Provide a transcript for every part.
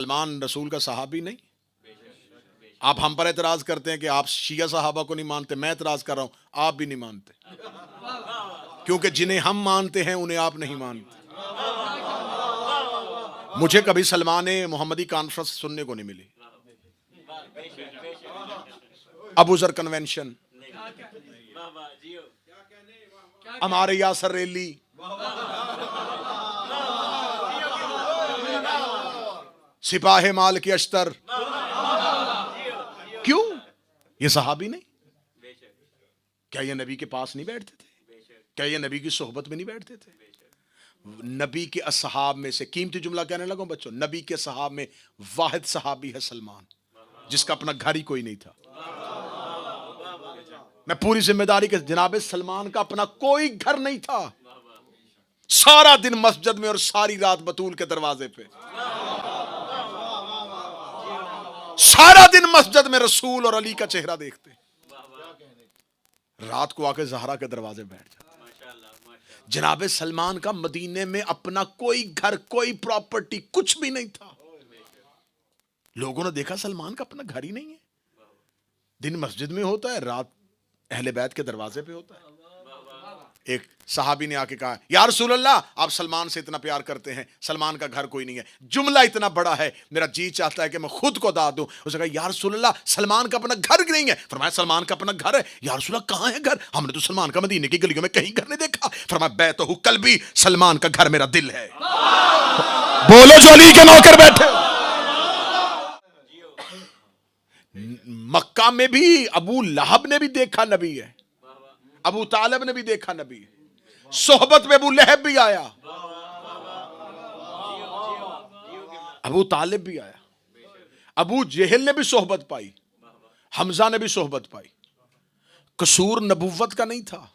सलमान रसूल का सहाबी नहीं? आप हम पर एतराज करते हैं कि आप शिया सहाबा को नहीं मानते, मैं एतराज कर रहा हूं आप भी नहीं मानते, क्योंकि जिन्हें हम मानते हैं उन्हें आप नहीं मानते। मुझे कभी सलमान मोहम्मदी कॉन्फ्रेंस सुनने को नहीं मिली, अबूजर कन्वेंशन, हमारे यासर रैली, सिपाहे माल की अश्तर, क्यों? ये सहाबी नहीं? क्या ये नबी के पास नहीं बैठते थे? क्या ये नबी की सोहबत में नहीं बैठते थे? नबी के असहाब में से, कीमती जुमला कहने लगा बच्चों, नबी के असहाब में वाहिद सहाबी है सलमान, जिसका अपना घर ही कोई नहीं था। मैं पूरी जिम्मेदारी के, जनाब सलमान का अपना कोई घर नहीं था, सारा दिन मस्जिद में और सारी रात बतूल के दरवाजे पे, सारा दिन मस्जिद में रसूल और अली का चेहरा देखते, रात को आके जहरा के दरवाजे बैठ जाते। जनाब सलमान का मदीने में अपना कोई घर, कोई प्रॉपर्टी, कुछ भी नहीं था। लोगों ने देखा सलमान का अपना घर ही नहीं है, दिन मस्जिद में होता है, रात अहले बैत के दरवाजे पे होता है। एक सहाबी ने आके कहा, या रसूल अल्लाह, आप सलमान से इतना प्यार करते हैं, सलमान का घर कोई नहीं है, जुमला इतना बड़ा है, मेरा जी चाहता है कि मैं खुद को दाद दूं। उसने कहा, या रसूल अल्लाह, सलमान का अपना घर नहीं है। फरमाया, सलमान का अपना घर है। या रसूल अल्लाह, कहां है घर? हमने तो सलमान का मदीने की गलियों में कहीं घर नहीं देखा। फरमाया, बैतहु कल्बी, सलमान का घर मेरा दिल है। बोलो जो अली के नौकर बैठे। मक्का में भी अबू लहब ने भी देखा नबी है, अबू तालिब ने भी देखा नबी है, सोहबत में अबू लहब भी आया, अबू तालिब भी आया, अबू जहल ने भी सोहबत पाई, हमजा ने भी सोहबत पाई। कसूर नबुव्वत का नहीं था,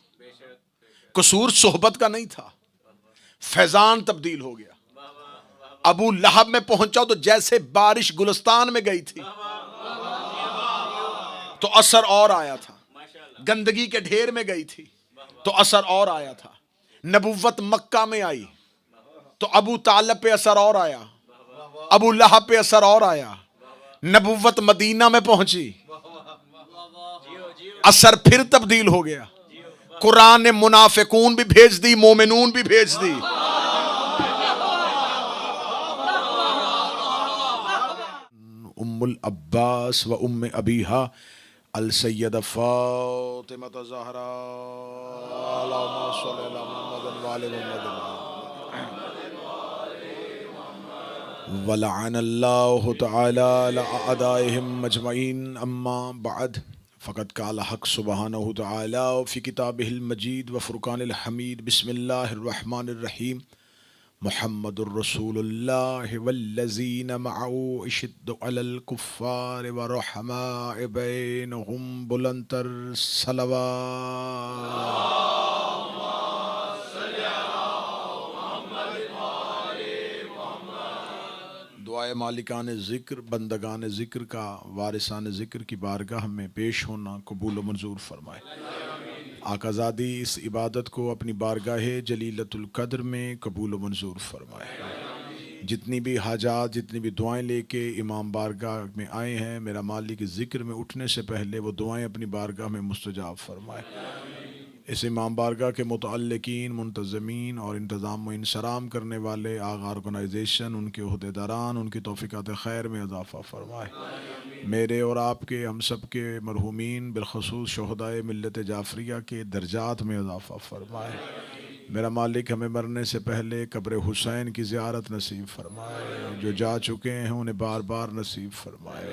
कसूर सोहबत का नहीं था, फैजान तब्दील हो गया। अबू लहब में पहुंचा तो जैसे बारिश गुलिस्तान में गई थी तो असर और आया था, गंदगी के ढेर में गई थी तो असर और आया था। नबुव्वत मक्का में आई तो अबू तालिब पे असर और आया, अबू लहब पे असर और आया। नबुव्वत मदीना में पहुंची, असर फिर तब्दील हो गया। कुरान ने मुनाफिकून भी भेज दी, मोमिनून भी भेज दी। उम्मुल अब्बास व उम्मे अबीहा अल सैयदा फातिमा ज़हरा अल्लाहुम्मा सल्लि अला मुहम्मद व आले मुहम्मद व लअनल्लाहु तआला अला अअदाइहिम अजमईन। अम्मा बअद, फ़क़द क़ाल हक़ सुब्हानहु तआला फ़ी किताबिहिल मजीद व फ़ुरक़ानिल हमीद। बिस्मिल्लाहिर रहमानिर रहीम। मुहम्मदुर रसूलुल्लाह वल्लज़ीना मअहू अशिद्दु अलल कुफ़्फ़ारि व रुहमाउ बैनहुम बुलंदतर सलवात। दुआए मालिकान ज़िक्र, बंदगान ज़िक्र का वारिसान ज़िक्र की बारगाह में पेश होना कबूल व मंजूर फरमाए। आकाज़ादी इस इबादत को अपनी बारगाह जलीलतुल क़द्र में कबूल व मंजूर फरमाए। जितनी भी हाजात, जितनी भी दुआएं लेके इमाम बारगाह में आए हैं, मेरा मालिक ज़िक्र में उठने से पहले वो दुआएं अपनी बारगाह में मुस्तजाब फरमाए। इस इमाम बारगाह के मुतअल्लिकीन, मुंतज़मीन और इंतज़ाम व इंसराम करने वाले आगा ऑर्गेनाइजेशन, उनके ओहदेदारान, उनकी तौफ़ीक़ात खैर में इजाफ़ा फरमाए। मेरे और आपके, हम सब के मरहूमीन बिलख़ुसूस शोहदाए मिल्लत जाफ़रिया के दर्जात में इजाफ़ा फरमाए। मेरा मालिक हमें मरने से पहले कब्र हुसैन की ज़ियारत नसीब फरमाए। जो जा चुके हैं उन्हें बार बार नसीब फरमाए,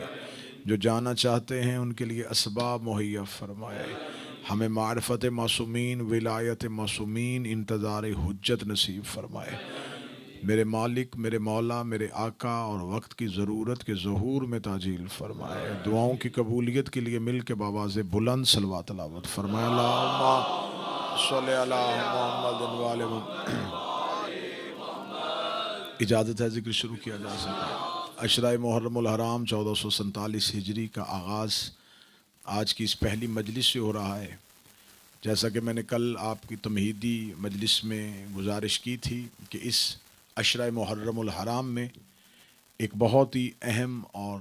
जो जाना चाहते हैं उनके लिए असबाब मुहैया फरमाए। हमें मारिफत मासूमीन, विलायत मासूमीन, इंतज़ार हुज्जत नसीब फरमाए। मेरे मालिक, मेरे मौला, मेरे आका और वक्त की ज़रूरत के ज़हूर में ताजील फरमाए। दुआओं की कबूलियत के लिए मिल के बावाज़े बुलंद सलवात तलावत फरमाए। अल्लाहुम्मा सल्लि अला मुहम्मद व आले मुहम्मद। इजाज़त है ज़िक्र शुरू किया जा सके। अशरा मुहर्रमुल हराम 1447 हिजरी का आगाज़ आज की इस पहली मजलिस से हो रहा है। जैसा कि मैंने कल आपकी तमहीदी मजलिस में गुजारिश की थी कि इस अशरा मुहर्रमुल हराम में एक बहुत ही अहम और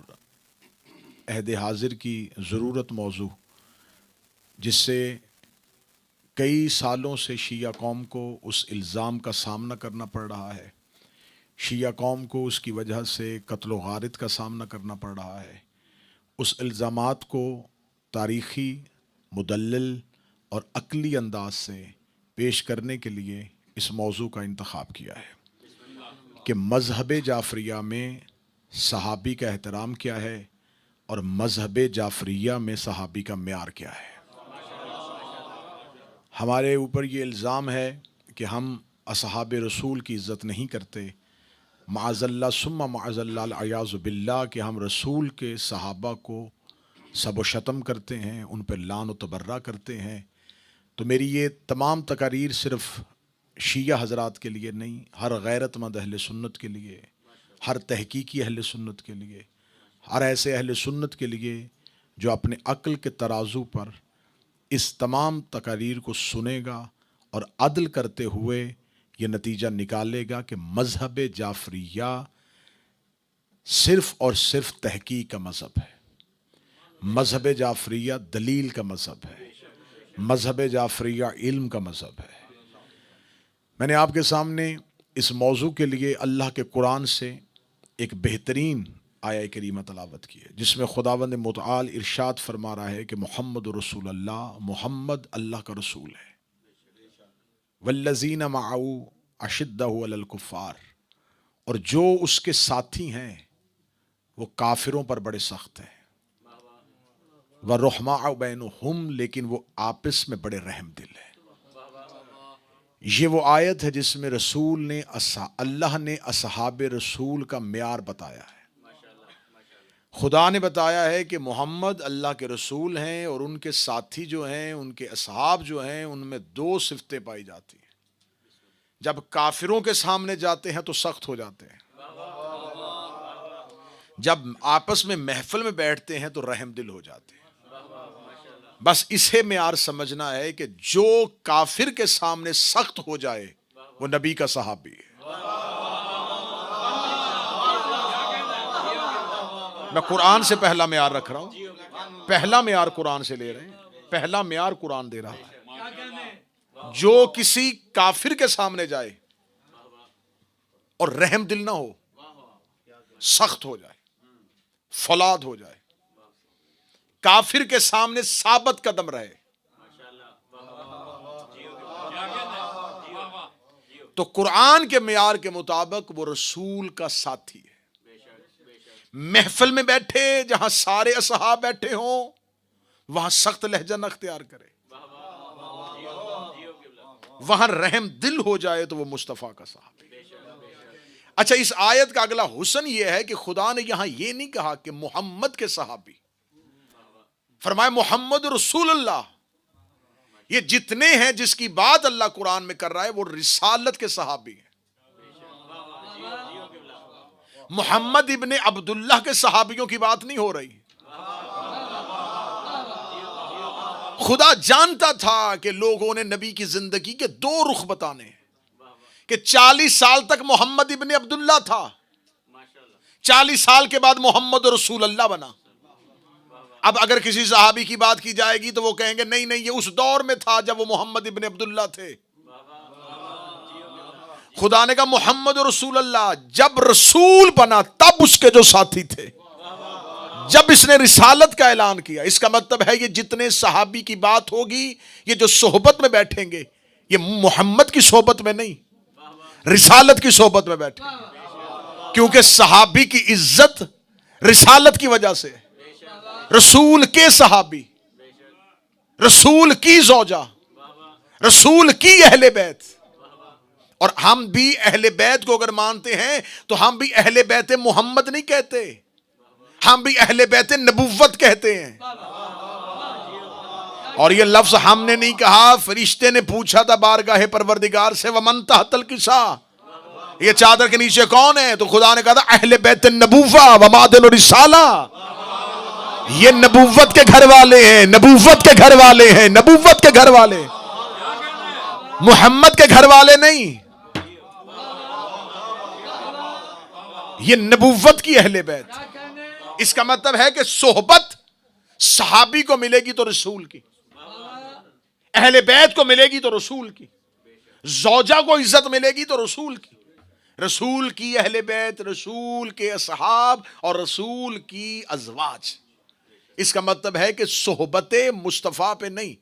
अहद हाजिर की ज़रूरत मौजू, जिससे कई सालों से शिया कौम को उस इल्ज़ाम का सामना करना पड़ रहा है। शिया कौम को उसकी वजह से कत्ल गारित का सामना करना पड़ रहा है। उस इल्ज़ामात को तारीख़ी, मुदल्लिल और अक़ली अंदाज से पेश करने के लिए इस मौजू का इंतख़ाब किया है कि मज़हब जाफ़रिया में सहाबी का एहतराम क्या है और मज़हब जाफ़रिया में सहाबी का म्यार क्या है। हमारे ऊपर ये इल्ज़ाम है कि हम असहाब रसूल की इज़्ज़त नहीं करते, माअज़ल्लाह सुम्मा माअज़ल्लाह अयाज़ु बिल्लाह, कि हम रसूल के सहाबा को सब व शतम करते हैं, उन पर लान व तबर्रा करते हैं। तो मेरी ये तमाम तकारीर सिर्फ़ शिया हज़रात के लिए नहीं, हर गैरतमंद अहले सुन्नत के लिए, हर तहकीकी अहले सुन्नत के लिए, हर ऐसे अहले सुन्नत के लिए जो अपने अक्ल के तराजू पर इस तमाम तकारीर को सुनेगा और अदल करते हुए ये नतीजा निकालेगा कि मज़हब जाफ़रिया सिर्फ़ और सिर्फ तहकीक का मज़हब है। मज़हब जाफ़रिया दलील का मज़हब है। मज़हब जाफ़रिया इल्म का मज़हब है। मैंने आपके सामने इस मौजू के लिए अल्लाह के कुरान से एक बेहतरीन आया करीमा तलावत की है, जिसमें खुदावंद मुतआल इरशाद फरमा रहा है कि मोहम्मद रसूल अल्लाह, मोहम्मद अल्लाह का रसूल है। वल्लज़ीना मअहू अशिद्दहु अलल कुफ़ार, और जो उसके साथी हैं वो काफिरों पर बड़े सख्त हैं। व रुहमाउ बैनहुम, लेकिन वो आपस में बड़े रहम दिल है। ये वो आयत है जिसमें रसूल ने अल्लाह ने असहाब रसूल का म्यार बताया है। खुदा ने बताया है कि मोहम्मद अल्लाह के रसूल हैं और उनके साथी जो हैं, उनके असहाब जो हैं, उनमें दो सिफतें पाई जाती हैं। जब काफिरों के सामने जाते हैं तो सख्त हो जाते हैं, जब आपस में महफिल में बैठते हैं तो रहम दिल हो जाते हैं। बस इसे म्यार समझना है कि जो काफिर के सामने सख्त हो जाए वो नबी का सहाबी है। मैं कुरान से पहला म्यार रख रहा हूं, पहला म्यार कुरान से ले रहे हैं, पहला म्यार कुरान दे रहा है। जो किसी काफिर के सामने जाए और रहम दिल ना हो, सख्त हो जाए, फौलाद हो जाए, काफिर के सामने साबत कदम रहे, तो कुरान के म्यार के मुताबिक वो रसूल का साथी है। महफिल में बैठे जहां सारे असहाब बैठे हों वहां सख्त लहजा न अख्तियार करे, वहां रहम दिल हो जाए तो वो मुस्तफा का सहाबी। अच्छा, इस आयत का अगला हुस्न यह है कि खुदा ने यहां यह नहीं कहा कि मोहम्मद के सहाबी, फरमाए मोहम्मद रसूलुल्लाह। ये जितने हैं जिसकी बात अल्लाह कुरान में कर रहा है वो रिसालत के सहाबी हैं। मोहम्मद इब्ने अब्दुल्लाह के सहाबियों की बात नहीं हो रही। खुदा जानता था कि लोगों ने नबी की जिंदगी के दो रुख बताने हैं, कि 40 साल तक मोहम्मद इब्ने अब्दुल्लाह था, 40 साल के बाद मोहम्मद रसूल अल्लाह बना। अब अगर किसी सहाबी की बात की जाएगी तो वो कहेंगे नहीं नहीं, ये उस दौर में था जब वो मोहम्मद इब्ने अब्दुल्लाह थे। खुदा ने कहा मोहम्मद रसूल अल्लाह, जब रसूल बना तब उसके जो साथी थे, जब इसने रिसालत का ऐलान किया। इसका मतलब है ये जितने सहाबी की बात होगी, ये जो सोहबत में बैठेंगे, ये मोहम्मद की सोहबत में नहीं, रिसालत की सोहबत में बैठेंगे, क्योंकि सहाबी की इज्जत रिसालत की वजह से, रसूल के सहाबी, रसूल की ज़ौजा, रसूल की अहले बैत। और हम भी अहले बैत को अगर मानते हैं तो हम भी अहले बैत मोहम्मद नहीं कहते, हम भी अहले बैत नबुव्वत कहते हैं। और ये लफ्ज हमने नहीं कहा, फरिश्ते ने पूछा था बारगाह परवरदिगार से, वमन तहतल किसा, ये चादर के नीचे कौन है? तो खुदा ने कहा था अहले बैत नबुव्वा व मादिन रिसाला, ये नबुव्वत के घर वाले हैं, नबुव्वत के घर वाले हैं, नबुव्वत के घर वाले, मोहम्मद के घर वाले नहीं। ये नबूवत की अहले बैत। इसका मतलब है कि सोहबत सहाबी को मिलेगी तो रसूल की, अहले बैत को मिलेगी तो रसूल की, ज़ौजा को इज्जत मिलेगी तो रसूल की, रसूल की अहले बैत, रसूल के असहाब और रसूल की अज़वाज। इसका मतलब है कि सोहबत मुस्तफ़ा पे नहीं,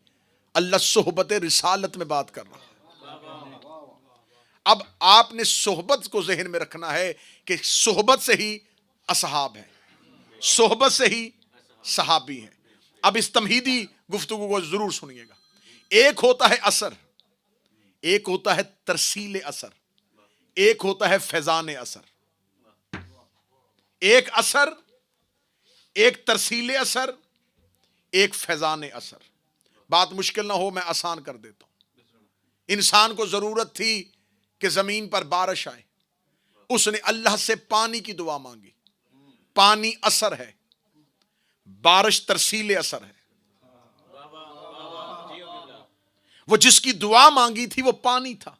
अल्लाह सोहबत रिसालत में बात कर रहा है। अब आपने सोहबत को ज़हन में रखना है कि सोहबत से ही असहाब है, सोहबत से ही सहाबी है। अब इस तमहीदी गुफ्तगू को जरूर सुनिएगा। एक होता है असर, एक होता है तरसील असर, एक होता है फैजान असर। एक असर, एक तरसील असर, एक फैजान असर। बात मुश्किल ना हो, मैं आसान कर देता हूं। इंसान को जरूरत थी कि जमीन पर बारिश आए, उसने अल्लाह से पानी की दुआ मांगी। पानी असर है, बारिश तरसील असर है। वो जिसकी दुआ मांगी थी वो पानी था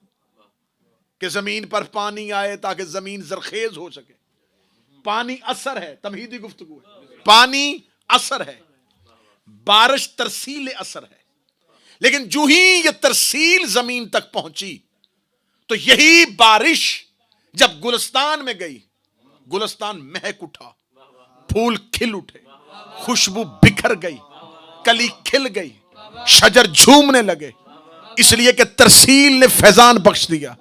कि जमीन पर पानी आए ताकि जमीन जरखेज हो सके। पानी असर है, तमहीदी गुफ्तगू है। पानी असर है, बारिश तरसील असर है। लेकिन जो ही ये तरसील जमीन तक पहुंची तो यही बारिश जब गुलिस्तान में गई, गुलिस्तान महक उठा, फूल खिल उठे, खुशबू बिखर गई, कली खिल गई, शजर झूमने लगे, इसलिए कि तरसील ने फैजान बख्श दिया।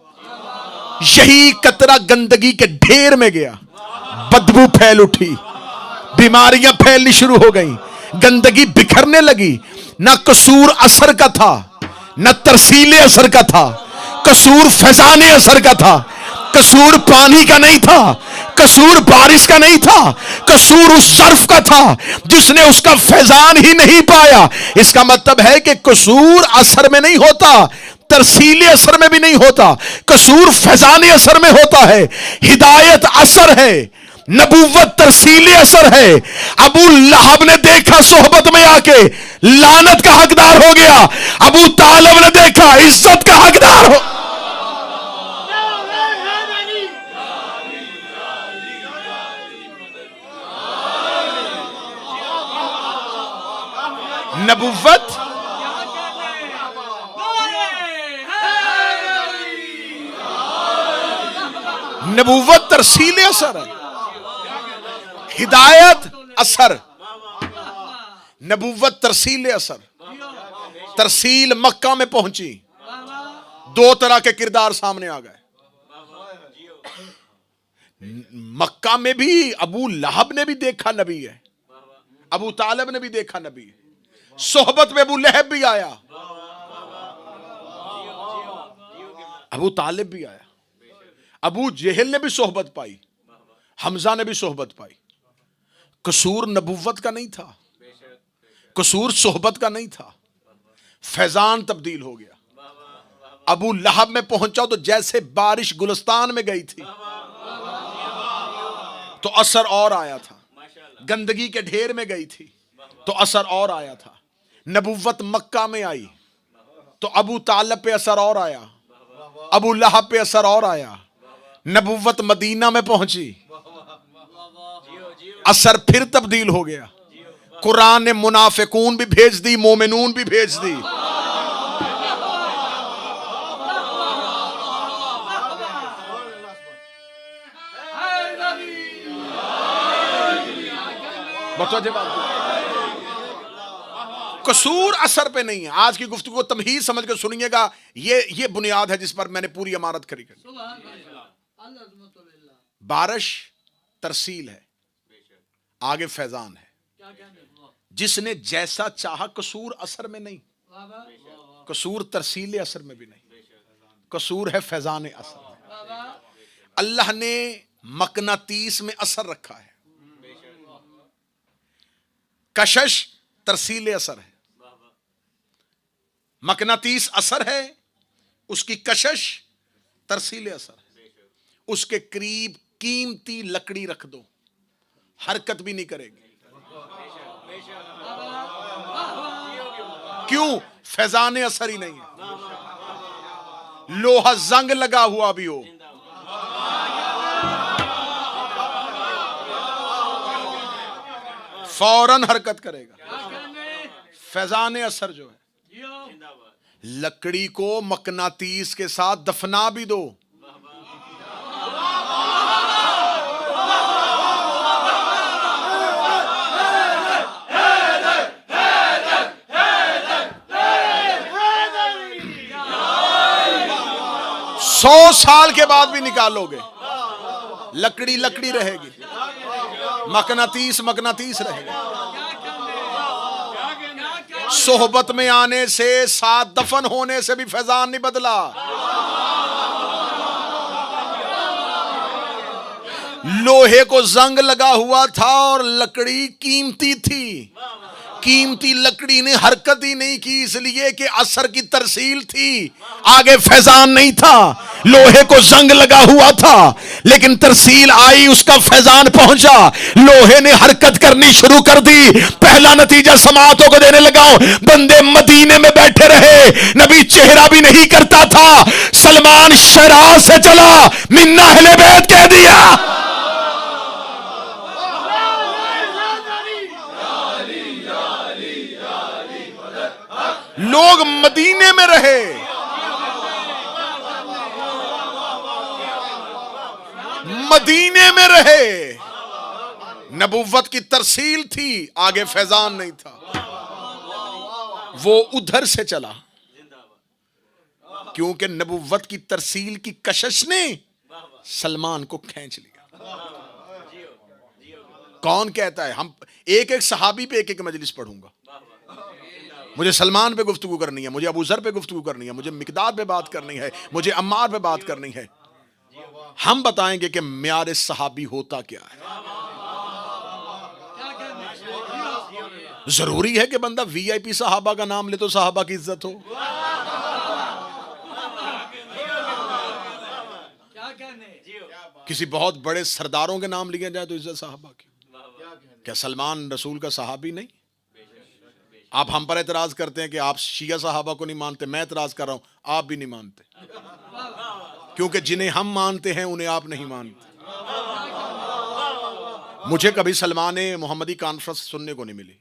यही कतरा गंदगी के ढेर में गया, बदबू फैल उठी, बीमारियां फैलनी शुरू हो गई, गंदगी बिखरने लगी। ना कसूर असर का था, ना तरसीले असर का था, कसूर फैजाने असर का था। कसूर पानी का नहीं था, कसूर बारिश का नहीं था, कसूर उस सर्फ का था जिसने उसका फैजान ही नहीं पाया। इसका मतलब है कि कसूर असर में नहीं होता, तरसीले असर में भी नहीं होता, कसूर फैजाने असर में होता है। हिदायत असर है, नबूवत तरसीले असर है। अबू लहब ने देखा सोहबत में आके लानत का हकदार हो गया, अबू तालिब ने देखा इज्जत का हकदार हो। नबूवत नबूवत तरसील असर है, हिदायत असर, नबूवत तरसील असर। तरसील मक्का में पहुंची, दो तरह के किरदार सामने आ गए। मक्का में भी अबू लहब ने भी देखा नबी है, अबू तालिब ने भी देखा नबी है। सोहबत में अबू लहब भी आया, अबू तालिब भी आया, अबू जहल ने भी सोहबत पाई, हमजा ने भी सोहबत पाई। कसूर नबुव्वत का नहीं था, कसूर सोहबत का नहीं था, फैजान तब्दील हो गया। अबू लहब में पहुंचा तो जैसे बारिश गुलिस्तान में गई थी तो असर और आया था, गंदगी के ढेर में गई थी तो असर और आया था। नबुव्वत मक्का में आई तो अबू तालिब पे असर और आया, अबू लहब पे असर और आया। नबुव्वत मदीना में पहुंची, असर फिर तब्दील हो गया। कुरान ने मुनाफिकून भी भेज दी, मोमिनून भी भेज दी। कसूर असर पे नहीं है। आज की गुफ्तगू को तमहीद समझ कर सुनिएगा, ये बुनियाद है जिस पर मैंने पूरी इमारत खड़ी कर। बारिश तरसील है, आगे फैजान है। जिसने जैसा चाहा, कसूर असर में नहीं, कसूर तरसील असर में भी नहीं, कसूर है फैजान असर में। अल्लाह ने मकनातीस में असर रखा है, कशश तरसील असर है। मकनातीस असर है, उसकी कशश तरसील असर है। उसके करीब कीमती लकड़ी रख दो, हरकत भी नहीं करेगी। क्यों? फैजाने असर ही नहीं है। लोहा जंग लगा हुआ भी हो, फौरन हरकत करेगा। फैजान असर जो है, लकड़ी को मकनातीस के साथ दफना भी दो, सौ साल के बाद भी निकालोगे, लकड़ी लकड़ी रहेगी, मकनातीस मकनातीस रहेगा। सोहबत में आने से, साथ दफन होने से भी फैजान नहीं बदला। लोहे को जंग लगा हुआ था और लकड़ी कीमती थी, कीमती लकड़ी ने हरकत ही नहीं की, इसलिए कि असर की तरसील थी, आगे फैजान नहीं था। लोहे को जंग लगा हुआ था लेकिन तरसील आई, उसका फैजान पहुंचा, लोहे ने हरकत करनी शुरू कर दी। पहला नतीजा समातों को देने लगा, बंदे मदीने में बैठे रहे, नबी चेहरा भी नहीं करता था, सलमान शराह से चला, मिन्ना अहले बैत कह दिया। लोग मदीने में रहे, मदीने में रहे, नबुव्वत की तरसील थी, आगे फैजान नहीं था, वो उधर से चला क्योंकि नबुव्वत की तरसील की कशिश ने सलमान को खींच लिया। कौन कहता है हम एक एक सहाबी पे एक एक मजलिस पढ़ूंगा, मुझे सलमान पे गुफ्तगू करनी है, मुझे अबू जर पे गुफ्तगू करनी है, मुझे मिकदाद पे बात करनी है, मुझे अम्मार पे बात करनी है। हम बताएंगे कि म्यार सहाबी होता क्या है। जरूरी है कि बंदा वीआईपी सहाबा का नाम ले तो सहाबा की इज्जत हो। किसी बहुत बड़े सरदारों के नाम लिए जाए तो इज्जत सहाबा की। क्या सलमान रसूल का सहाबी नहीं? आप हम पर एतराज करते हैं कि आप शिया सहाबा को नहीं मानते, मैं एतराज कर रहा हूं आप भी नहीं मानते, क्योंकि जिन्हें हम मानते हैं उन्हें आप नहीं मानते। मुझे कभी सलमान मोहम्मदी कॉन्फ्रेंस सुनने को नहीं मिली,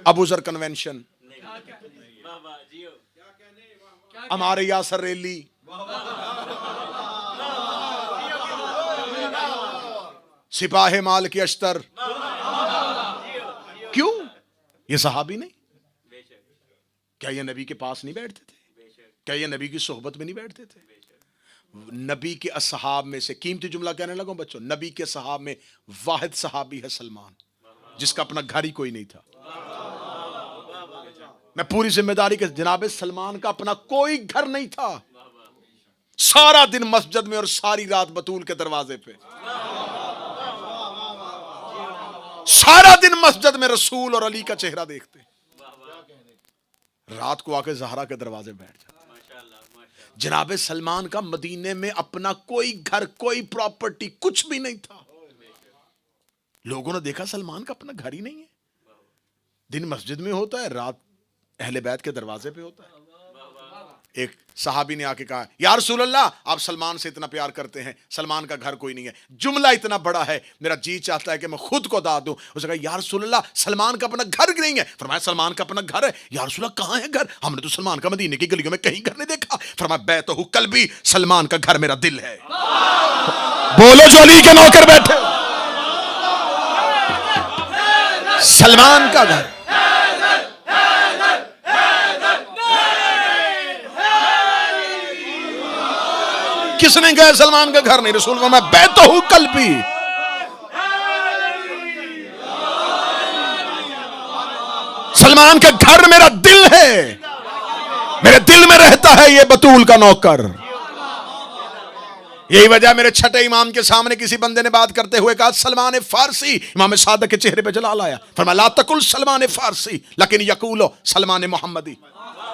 अबू जर कन्वेंशन, हमारे यासर रैली, सिपाही माल की अश्तर, क्यों? ये सहाबी नहीं? क्या ये नबी के पास नहीं बैठते थे? क्या ये नबी की सोहबत में नहीं बैठते थे? नबी के असहाब में से, कीमती जुमला कहने लगा बच्चों, नबी के असहाब में वाहिद सहाबी है सलमान, जिसका अपना घर ही कोई नहीं था। मैं पूरी जिम्मेदारी के जनाबे सलमान का अपना कोई घर नहीं था, सारा दिन मस्जिद में और सारी रात बतूल के दरवाजे पे, सारा दिन मस्जिद में रसूल और अली का चेहरा देखते, रात को आके जहरा के दरवाजे बैठ जाते। जनाबे सलमान का मदीने में अपना कोई घर, कोई प्रॉपर्टी, कुछ भी नहीं था। लोगों ने देखा सलमान का अपना घर ही नहीं है, दिन मस्जिद में होता है, रात अहले बैत के दरवाजे पे होता है। एक सहाबी ने आके कहा, या रसूल अल्लाह, आप सलमान से इतना प्यार करते हैं, सलमान का घर कोई नहीं है, जुमला इतना बड़ा है, मेरा जी चाहता है कि मैं खुद को दाद दूं। उसने कहा, या रसूल अल्लाह, सलमान का अपना घर नहीं है। फरमाया, सलमान का अपना घर है। या रसूल अल्लाह, कहां है घर? हमने तो सलमान का मदीने की गलियों में कहीं घर नहीं देखा। फरमाया, बैतहु कल्बी, सलमान का घर मेरा दिल है। बोलो जो अली के नौकर बैठे, सलमान का घर। किसने कहा सलमान का घर नहीं? रसूल फरमाया, बैतहु कल्बी, सलमान का घर मेरा दिल है, मेरे दिल में रहता है ये बतूल का नौकर। यही वजह मेरे छठे इमाम के सामने किसी बंदे ने बात करते हुए कहा, सलमान फारसी। इमाम सादक के चेहरे पे जलाल आया। फरमाया, ला तकुल सलमान फारसी लेकिन यकूलो सलमान मोहम्मदी।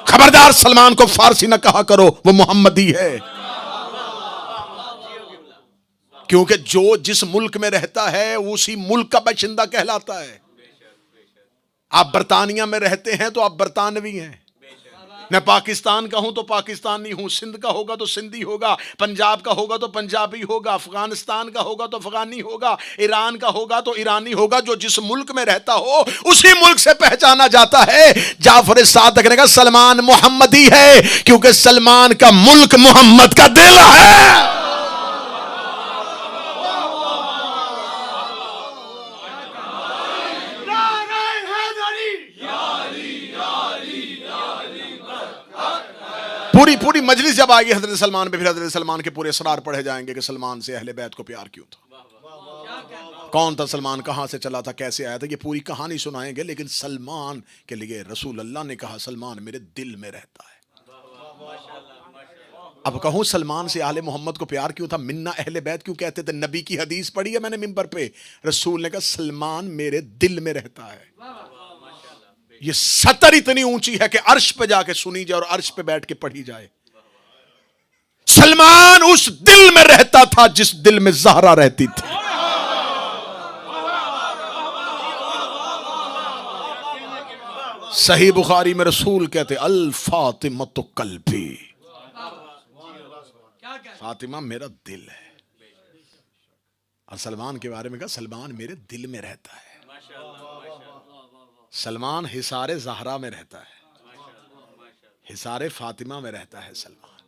खबरदार, सलमान को फारसी ना कहा करो, वो मोहम्मदी है। क्योंकि जो जिस मुल्क में रहता है उसी मुल्क का बाशिंदा कहलाता है। आप बरतानिया में रहते हैं तो आप बरतानवी हैं, मैं पाकिस्तान का हूं तो पाकिस्तानी हूं, सिंध का होगा तो सिंधी होगा, पंजाब का होगा तो पंजाबी होगा, अफगानिस्तान का होगा तो अफगानी होगा, ईरान का होगा तो ईरानी होगा। जो जिस मुल्क में रहता हो उसी मुल्क से पहचाना जाता है। जाफर सादिक ने कहा सलमान मोहम्मदी है क्योंकि सलमान का मुल्क मोहम्मद का दिल है। पूरी पूरी मजलिस जब आएगी हजरत सलमान पे, फिर हजरत सलमान के पूरे असरार पढ़े जाएंगे कि सलमान से अहले बैत को प्यार क्यों था, कौन था सलमान, कहां से चला था, कैसे आया था। ये पूरी कहानी सुनाएंगे। लेकिन सलमान के लिए रसूल अल्लाह ने कहा सलमान मेरे दिल में रहता है। अब कहूं सलमान से आले मोहम्मद को प्यार क्यों था, मिन्ना अहले बैत क्यों कहते थे। नबी की हदीस पढ़ी है मैंने मिंबर पे, रसूल ने कहा सलमान मेरे दिल में रहता है। ये सतर इतनी ऊंची है कि अर्श पे जाके सुनी जाए और अर्श पे बैठ के पढ़ी जाए। सलमान उस दिल में रहता था जिस दिल में ज़हरा रहती थी। सही बुखारी में रसूल कहते अल फातिमा तो कल्बी, फातिमा मेरा दिल है। और सलमान के बारे में कहा सलमान मेरे दिल में रहता है। सलमान हिसारे ज़हरा में रहता है, हिसारे फातिमा में रहता है सलमान।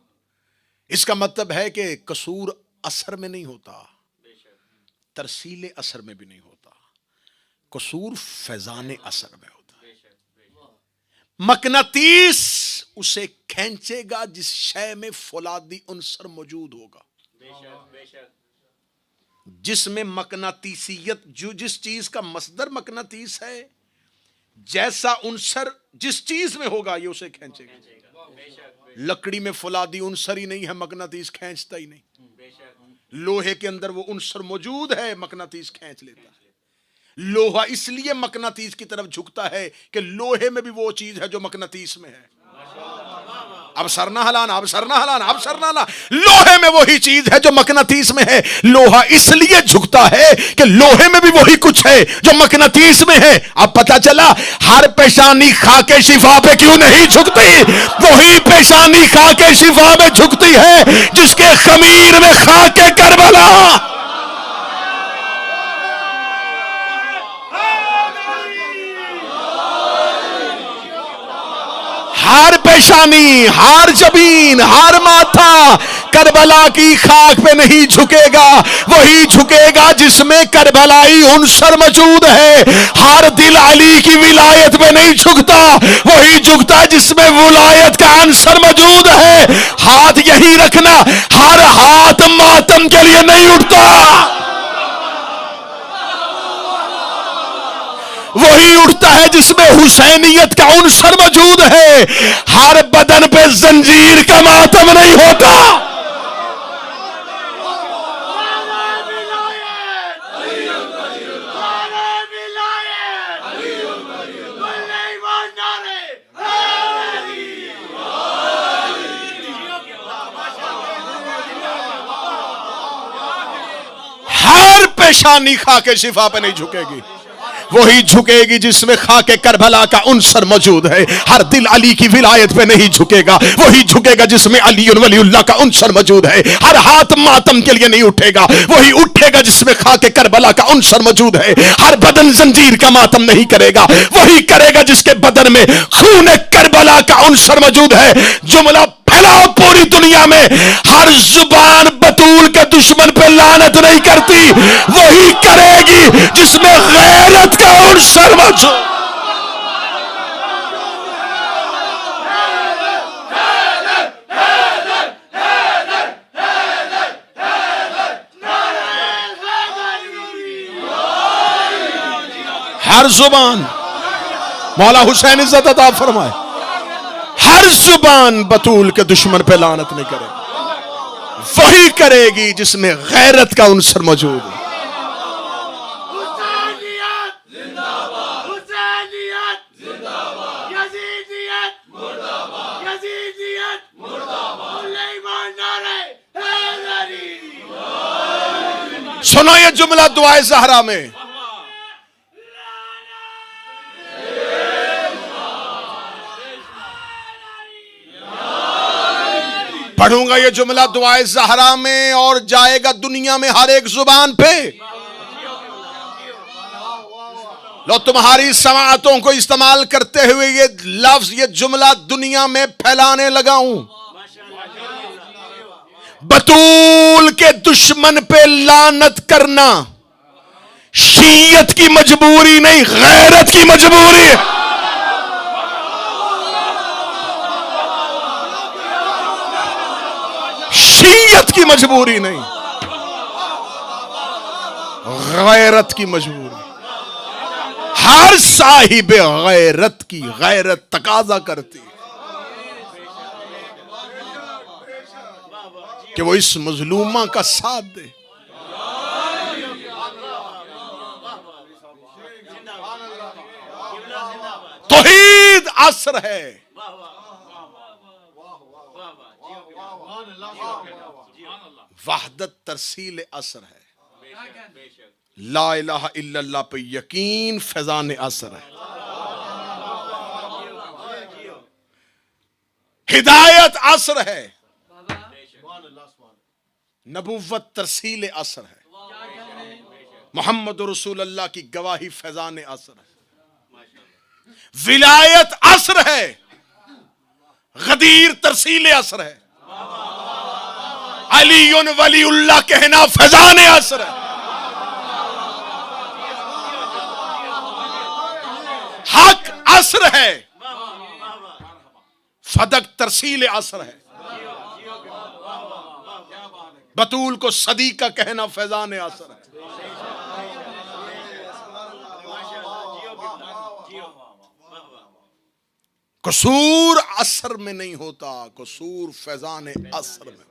इसका मतलब है कि कसूर असर में नहीं होता, तरसीले असर में भी नहीं होता, कसूर फैजाने असर में होता है। मकनातीस उसे खींचेगा जिस शय में फौलादी उनसर मौजूद होगा। जिसमें मकनातीसियत, जो जिस चीज का मसदर मकनातीस है, जैसा उनसर जिस चीज में होगा ये उसे खींचेगा। लकड़ी में फौलादी उनसर ही नहीं है, मकनातीस खींचता ही नहीं। लोहे के अंदर वो उनसर मौजूद है, मकनातीस खींच लेता है। लोहा इसलिए मकनातीस की तरफ झुकता है कि लोहे में भी वो चीज है जो मकनातीस में है। अब सरना हलाना, अब सरना हलाना, अब सरना हलाना। लोहे में वही चीज है जो मकनातीस में है। लोहा इसलिए झुकता है कि लोहे में भी वही कुछ है जो मकनातीस में है। अब पता चला हर पेशानी खा के शिफा पे क्यों नहीं झुकती। वही पेशानी खा के शिफा में झुकती है जिसके खमीर में खा के करबला। हर पेशानी, हर जबीन, हर माथा करबला की खाक पे नहीं झुकेगा। वही झुकेगा जिसमें करबलाई उनसर मौजूद है। हर दिल अली की विलायत पे नहीं झुकता, वही झुकता जिसमें विलायत का अंसर मौजूद है। हाथ यही रखना, हर हाथ मातम के लिए नहीं उठता, वही उठता है जिसमें हुसैनियत का उनसर मौजूद है। हर बदन पे जंजीर का मातम नहीं होता। हर पेशानी खा के शिफा पे नहीं झुकेगी, वही झुकेगी जिसमें खाके करबला का उनसर मौजूद है। हर दिल अली की विलायत पे नहीं झुकेगा, वही झुकेगा जिसमें अली वलीउल्लाह का उनसर मौजूद है। हर हाथ मातम के लिए नहीं उठेगा, वही उठेगा जिसमें खाके करबला का उनसर मौजूद है। हर बदन जंजीर का मातम नहीं करेगा, वही करेगा जिसके बदन में खून करबला का उनसर मौजूद है। जुमला फैलाओ पूरी दुनिया में, हर जुबान बतूल के दुश्मन पे लानत नहीं करती, वही करेगी जिसमें गैरत का उनसर मौजूद। हर जुबान, मौला हुसैन इज्जत अता फरमाए, हर जुबान बतूल के दुश्मन पे लानत नहीं करेगी, वही करेगी जिसमें गैरत का उनसर मौजूद है। सुनो ये जुमला दुआए ज़हरा में, पढ़ूंगा ये जुमला दुआए ज़हरा में और जाएगा दुनिया में हर एक जुबान पे। लो तुम्हारी समाअतों को इस्तेमाल करते हुए ये लफ्ज, ये जुमला दुनिया में फैलाने लगा हूं। बतूल के दुश्मन पे लानत करना शीयत की मजबूरी नहीं, गैरत की मजबूरी है। शीयत की मजबूरी नहीं, गैरत की मजबूरी। हर साहिब गैरत की गैरत तकाजा करती है कि वो इस मजलूमा का साथ दे। तौहीद असर है, वहदत तरसील असर है, ला इलाहा इल्लल्लाह पे यकीन फैजान असर है, हिदायत असर है, नबुव्वत तरसील असर है, मोहम्मद रसूलुल्लाह की गवाही फैजान असर है, विलायत असर है, गदीर तरसील असर है, अलीयुन वलीउल्लाह कहना फैजान असर है, हक असर है, फदक तरसील असर है, बतूल को सदी का कहना फैजान असर है। कसूर असर में नहीं होता, कसूर फैजान असर में।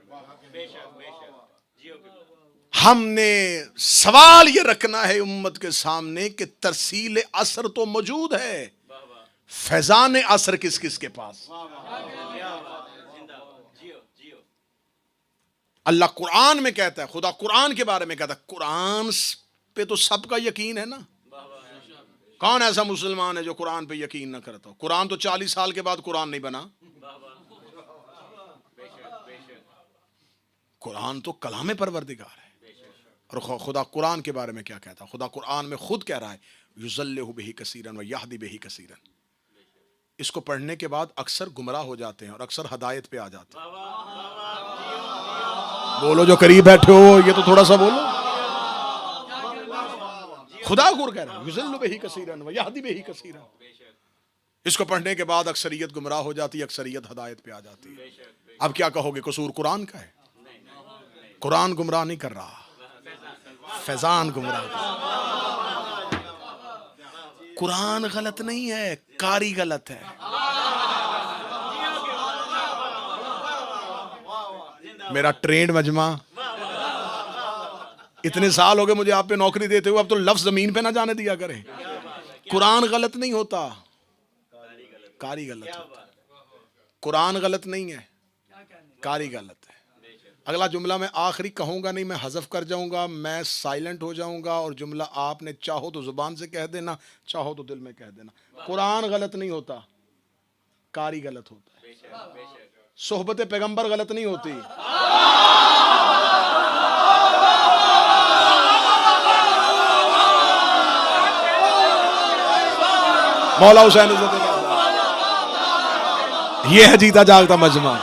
हमने सवाल ये रखना है उम्मत के सामने कि तरसील असर तो मौजूद है, फैजान असर किस किस के पास? अल्लाह कुरान में कहता है, खुदा कुरान के बारे में कहता है, कुरान पे तो सबका यकीन है ना। कौन ऐसा मुसलमान है जो कुरान पे यकीन ना करता हो? कुरान तो 40 साल के बाद कुरान नहीं बना। कुरान तो कलाम परवरदिगार है। और खुदा कुरान के बारे में क्या कहता है? खुदा कुरान में खुद कह रहा है, युज़ल्लिहु बिही कसीरन व यहदी बिही कसीरन। इसको पढ़ने के बाद अक्सर गुमराह हो जाते हैं और अक्सर हदायत पे आ जाते हैं। बोलो जो करीब बैठे हो, ये तो थोड़ा सा बोलो। खुदा गुर कह रहा है, युज़ल्लिहु बिही कसीरन व यहदी बिही कसीरन। इसको पढ़ने के बाद अक्सरियत गुमराह हो जाती है, अक्सरियत हदायत पे आ जाती है। अब क्या कहोगे, कसूर कुरान का है? कुरान गुमराह नहीं कर रहा, फैजान गुमराह कर रहा। कुरान गलत नहीं है, कारी गलत है। मेरा ट्रेंड मजमा, इतने साल हो गए मुझे आप पे नौकरी देते हुए, अब तो लफ्ज जमीन पे ना जाने दिया करें। कुरान गलत नहीं होता, कारी गलत होता। कुरान गलत नहीं है, कारी गलत है। अगला जुमला मैं आखिरी कहूंगा नहीं, मैं हज़फ कर जाऊंगा, मैं साइलेंट हो जाऊंगा और जुमला आपने चाहो तो जुबान से कह देना, चाहो तो दिल में कह देना। कुरान गलत नहीं होता, कारी गलत होता है। सोहबत पैगंबर गलत नहीं होती। मौला हुसैन ये है जीता जागता मजमा।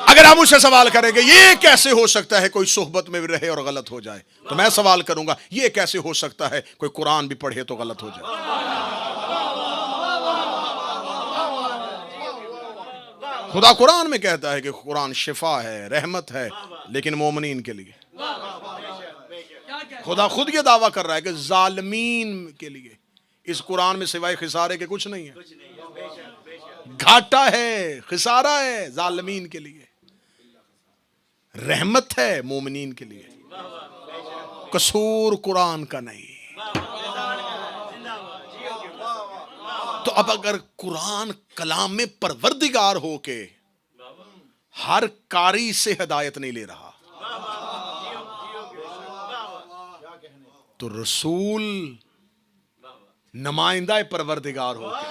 अगर आप मुझसे सवाल करेंगे ये कैसे हो सकता है कोई सोहबत में भी रहे और गलत हो जाए, तो मैं सवाल करूंगा ये कैसे हो सकता है कोई कुरान भी पढ़े तो गलत हो जाए? खुदा कुरान में कहता है कि कुरान शिफा है, रहमत है, लेकिन मोमिनीन के लिए। खुदा खुद ये दावा कर रहा है कि जालिमीन के लिए इस कुरान में सिवाय खिसारे के कुछ नहीं है। घाटा है, खिसारा है जालिमीन के लिए, रहमत है मोमिनीन के लिए। कसूर कुरान का नहीं। तो अब अगर कुरान कलाम में परवरदिगार हो के हर कारी से हिदायत नहीं ले रहा, तो रसूल नुमाइंदा परवरदिगार हो गया।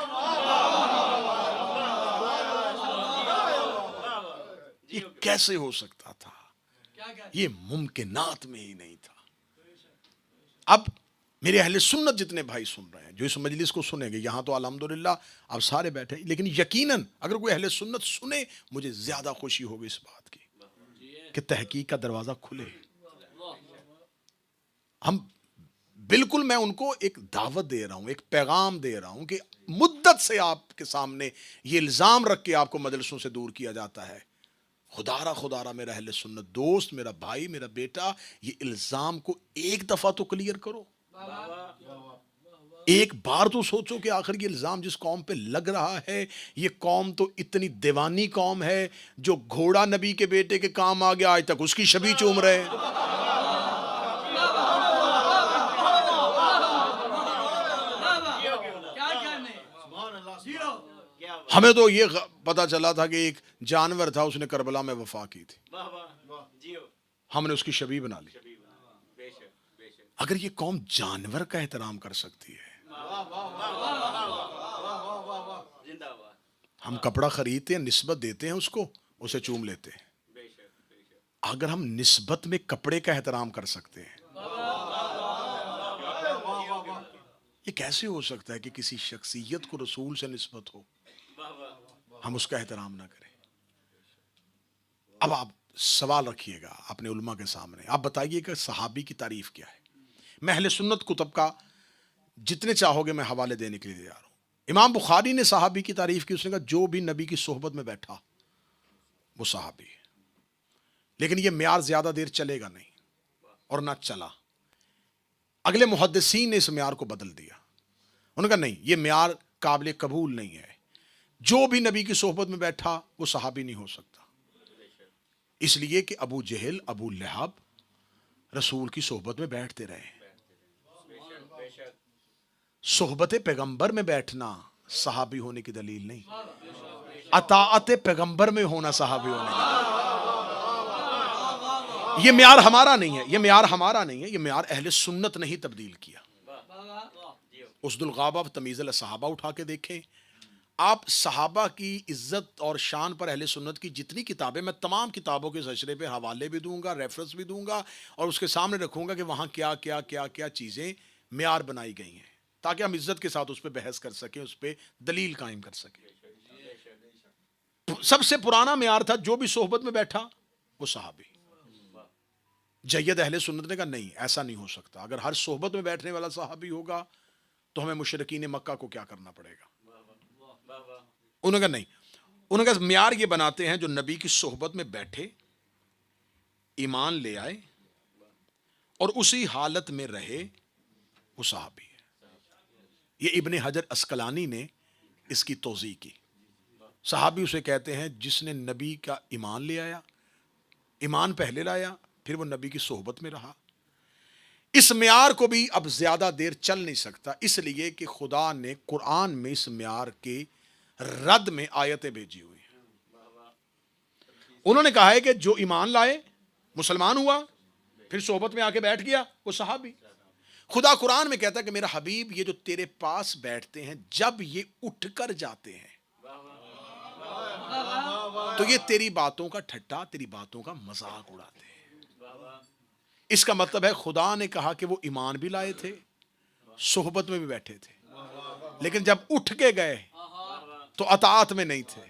ये कैसे हो सकता था? ये मुमकिनात में ही नहीं था। अब मेरे अहले सुन्नत जितने भाई सुन रहे हैं, जो इस मजलिस को सुनेंगे, यहां तो अल्हम्दुलिल्लाह अब सारे बैठे, लेकिन यकीनन अगर कोई अहले सुन्नत सुने, मुझे ज्यादा खुशी होगी इस बात की कि तहकीक का दरवाजा खुले। हम बिल्कुल, मैं उनको एक दावत दे रहा हूं, एक पैगाम दे रहा हूं कि मुद्दत से आपके सामने ये इल्जाम रख के आपको मदरसों से दूर किया जाता है। खुदारा मेरा अहले सुन्नत दोस्त, मेरा भाई, मेरा बेटा, ये इल्जाम को एक दफा तो क्लियर करो। एक बार तो सोचो कि आखिर ये इल्जाम जिस कौम पे लग रहा है, ये कौम तो इतनी दीवानी कौम है, जो घोड़ा नबी के बेटे के काम आ गया, आज तक उसकी छवि चूम रहे हैं। हमें तो ये पता चला था कि एक जानवर था, उसने करबला में वफा की थी, हमने उसकी छवि बना ली। अगर ये कौम जानवर का एहतराम कर सकती है, हम कपड़ा खरीदते हैं, निस्बत देते हैं उसको, उसे चूम लेते हैं। अगर हम निस्बत में कपड़े का एहतराम कर सकते हैं, ये कैसे हो सकता है कि किसी शख्सियत को रसूल से निस्बत हो, हम उसका एहतराम ना करें? अब आप सवाल रखिएगा अपने उलमा के सामने, आप बताइएगा सहाबी की तारीफ क्या है। मैं अहले सुन्नत कुतुब का जितने चाहोगे मैं हवाले देने के लिए तैयार हूं। इमाम बुखारी ने सहाबी की तारीफ की, उसने कहा जो भी नबी की सोहबत में बैठा वो सहाबी है। लेकिन ये म्यार ज्यादा देर चलेगा नहीं, और ना चला। अगले मुहद्दिसीन ने इस म्यार को बदल दिया। उन्होंने कहा नहीं, ये म्यार काबिल कबूल नहीं है, जो भी नबी की सोहबत में बैठा वो सहाबी नहीं हो सकता। इसलिए कि अबू जहल, अबू लहब रसूल की सोहबत में बैठते रहे। सोहबत पैगंबर में बैठना सहाबी होने की दलील नहीं, अताअत पैगंबर में होना सहाबी होने की दलील। ये म्यार हमारा नहीं है, ये म्यार हमारा नहीं है, ये म्यार अहले सुन्नत नहीं तब्दील किया। उसदुल गाबा तमीज़ अल सहाबा उठा के देखें आप, सहाबा की इज्जत और शान पर अहले सुन्नत की जितनी किताबें, मैं तमाम किताबों के सशरे पे हवाले भी दूंगा, रेफरेंस भी दूंगा, और उसके सामने रखूंगा कि वहां क्या क्या क्या क्या चीजें म्यार बनाई गई हैं, ताकि हम इज्जत के साथ उस पर बहस कर सकें, उस पर दलील कायम कर सकें। सबसे पुराना म्यार था, जो भी सोहबत में बैठा वो सहाबी। जय्यद अहले सुन्नत ने कहा नहीं, ऐसा नहीं हो सकता। अगर हर सोहबत में बैठने वाला सहाबी होगा तो हमें मुशरिकीन मक्का को क्या करना पड़ेगा। उन्होंने कहा नहीं, उन्होंने कहा म्यार ये बनाते हैं जो नबी की सोहबत में बैठे, ईमान ले आए और उसी हालत में रहे, वो सहाबी है। ये इब्ने हजर अस्कलानी ने इसकी तौज़ीह की। सहाबी उसे कहते हैं जिसने नबी का ईमान ले आया, ईमान पहले लाया, फिर वो नबी की सोहबत में रहा। इस म्यार को भी अब ज्यादा देर चल नहीं सकता, इसलिए कि खुदा ने कुरान में इस म्यार के रद्द में आयतें भेजी हुई हैं। उन्होंने कहा है कि जो ईमान लाए, मुसलमान हुआ, फिर सोहबत में आके बैठ गया, वो सहाबी। खुदा कुरान में कहता है कि मेरा हबीब, ये जो तेरे पास बैठते हैं, जब ये उठकर जाते हैं तो ये तेरी बातों का ठट्टा, तेरी बातों का मजाक उड़ाते हैं। इसका मतलब है खुदा ने कहा कि वो ईमान भी लाए थे, सोहबत में भी बैठे थे, लेकिन जब उठ के गए तो अताअत में नहीं थे।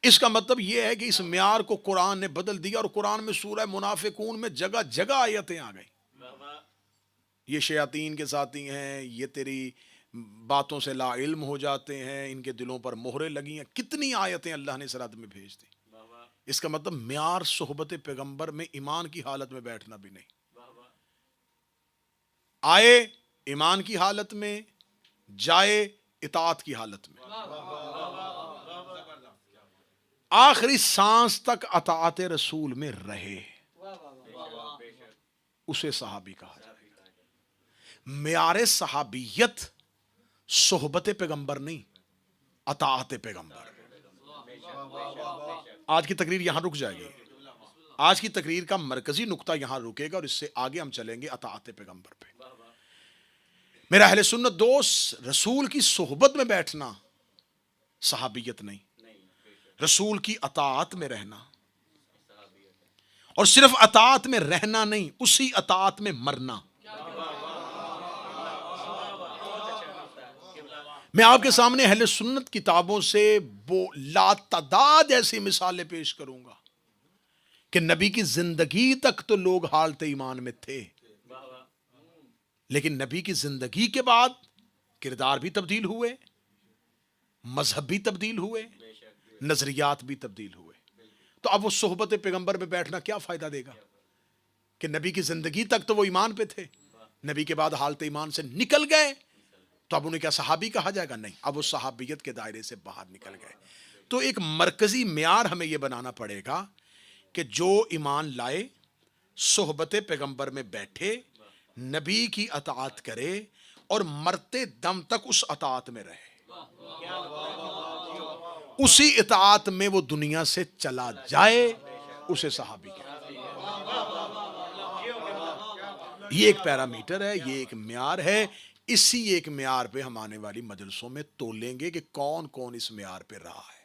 इसका मतलब यह है कि इस म्यार को कुरान ने बदल दिया, और कुरान में सूरह मुनाफिकून में जगह जगह आयतें आ गई। ये शयातीन के साथी हैं, ये तेरी बातों से ला इल्म हो जाते हैं, इनके दिलों पर मोहरें लगी हैं। कितनी आयतें अल्लाह ने इस रद में भेज दी। इसका मतलब म्यार सोहबत पैगंबर में ईमान की हालत में बैठना भी नहीं। आए ईमान की हालत में, जाए इताअत की हालत में, आखिरी सांस तक अताअत रसूल में रहे, उसे सहाबी कहा जाता है। म्यारे सहाबियत सोहबत पैगंबर नहीं, अताअत पैगंबर। आज की तकरीर यहां रुक जाएगी, आज की तकरीर का मरकजी नुक्ता यहां रुकेगा और इससे आगे हम चलेंगे अताअत पैगंबर पे। मेरा अहले सुन्नत दोस्त, रसूल की सोहबत में बैठना सहाबियत नहीं, रसूल की अताअत में रहना, और सिर्फ अताअत में रहना नहीं, उसी अताअत में मरना। मैं आपके सामने अहले सुन्नत किताबों से वो लातादाद ऐसी मिसालें पेश करूंगा कि नबी की जिंदगी तक तो लोग हालत ईमान में थे, लेकिन नबी की जिंदगी के बाद किरदार भी तब्दील हुए, मजहब भी तब्दील हुए, नजरियात भी तब्दील हुए। तो अब वो सोहबत पैगंबर में बैठना क्या फायदा देगा कि नबी की जिंदगी तक तो वो ईमान पे थे, नबी के बाद हालत ईमान से निकल गए, तो अब उन्हें क्या सहाबी कहा जाएगा? नहीं, अब वो सहाबियत के दायरे से बाहर निकल गए। तो एक मरकजी म्यार हमें यह बनाना पड़ेगा कि जो ईमान लाए, सोहबत पैगंबर में बैठे, नबी की अताअत करे और मरते दम तक उस अताअत में रहे, उसी इताअत में वो दुनिया से चला जाए, उसे सहाबी कहते हैं। ये एक पैरामीटर है, ये एक म्यार है। इसी एक म्यार पे हम आने वाली मजलिसों में तोलेंगे कि कौन कौन इस म्यार पे रहा है।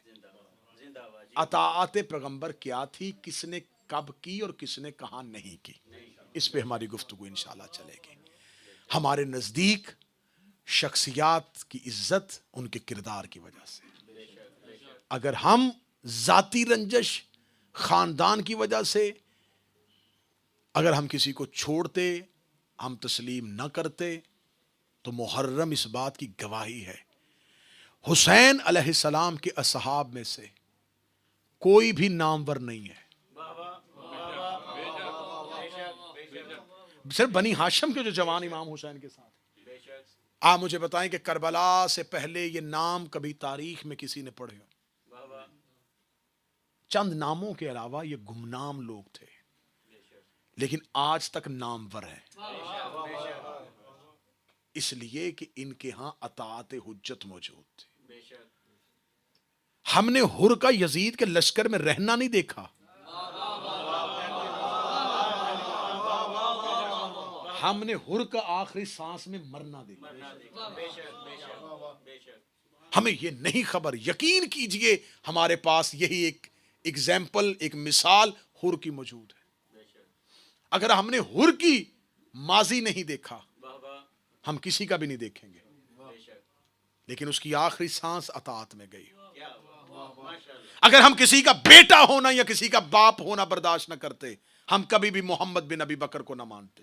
अताअत पैगंबर क्या थी, किसने कब की और किसने कहां नहीं की, इस पे हमारी गुफ्तगू इंशाल्लाह चलेगी। हमारे नजदीक शख्सियात की इज्जत उनके किरदार की वजह से। अगर हम जाती रंजश, खानदान की वजह से अगर हम किसी को छोड़ते, हम तस्लीम न करते, तो मुहर्रम इस बात की गवाही है, हुसैन अलैहिस्सलाम के असहाब में से कोई भी नामवर नहीं है। सिर्फ बनी हाशिम के जो जवान इमाम हुसैन के साथ। आप मुझे बताएं कि करबला से पहले ये नाम कभी तारीख में किसी ने पढ़े हो? चंद नामों के अलावा ये गुमनाम लोग थे, लेकिन आज तक नामवर है, इसलिए कि इनके यहां अताअत हुज्जत मौजूद थी। हमने हुर का यजीद के लश्कर में रहना नहीं देखा, हमने हुर का आखिरी सांस में मरना देखा। हमें यह नहीं खबर, यकीन कीजिए हमारे पास यही एक एग्जाम्पल, एक मिसाल हुर की मौजूद है। अगर हमने हुर की माजी नहीं देखा, हम किसी का भी नहीं देखेंगे, लेकिन उसकी आखिरी सांस अताअत में गई। अगर हम किसी का बेटा होना या किसी का बाप होना बर्दाश्त न करते, हम कभी भी मोहम्मद बिन अबी बकर को ना मानते।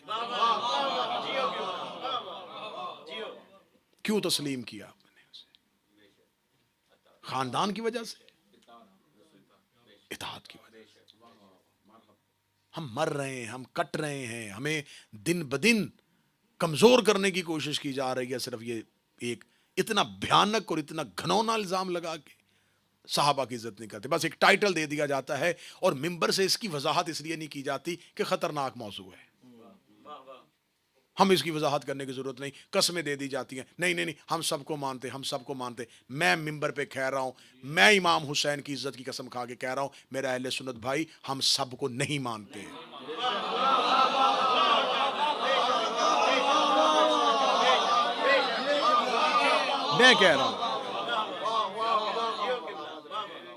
क्यों तस्लीम किया आपने उसे? खानदान की वजह से, इताअत की वजह से। हम मर रहे हैं, हम कट रहे हैं, हमें दिन ब दिन कमजोर करने की कोशिश की जा रही है, सिर्फ ये एक इतना भयानक और इतना घनौना इल्जाम लगा के सहाबा की इज्जत नहीं करते। बस एक टाइटल दे दिया जाता है और मिंबर से इसकी वजाहत इसलिए नहीं की जाती कि खतरनाक मौजू है, हम इसकी वजाहत करने की जरूरत नहीं। कस्में दे दी जाती हैं, नहीं नहीं नहीं हम सबको मानते, हम सबको मानते। मैं मिंबर पे कह रहा हूं, मैं इमाम हुसैन की इज्जत की कसम खा के कह रहा हूं, मेरा अहले सुन्नत भाई, हम सबको नहीं मानते। मैं कह रहा हूं,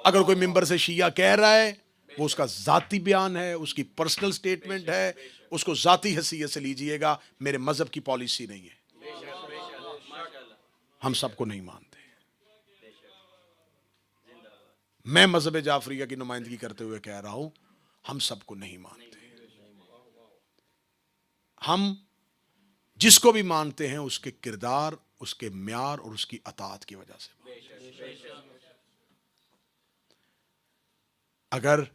अगर कोई मिंबर से शिया कह रहा है, वो उसका जाती बयान है, उसकी पर्सनल स्टेटमेंट है, उसको जाती हैसियत से लीजिएगा, मेरे मजहब की पॉलिसी नहीं है। हम सबको नहीं मानते। मैं मजहब जाफरिया की नुमाइंदगी करते हुए कह रहा हूं, हम सबको नहीं मानते। हम जिसको भी मानते हैं उसके किरदार, उसके म्यार और उसकी अताअत की वजह से। अगर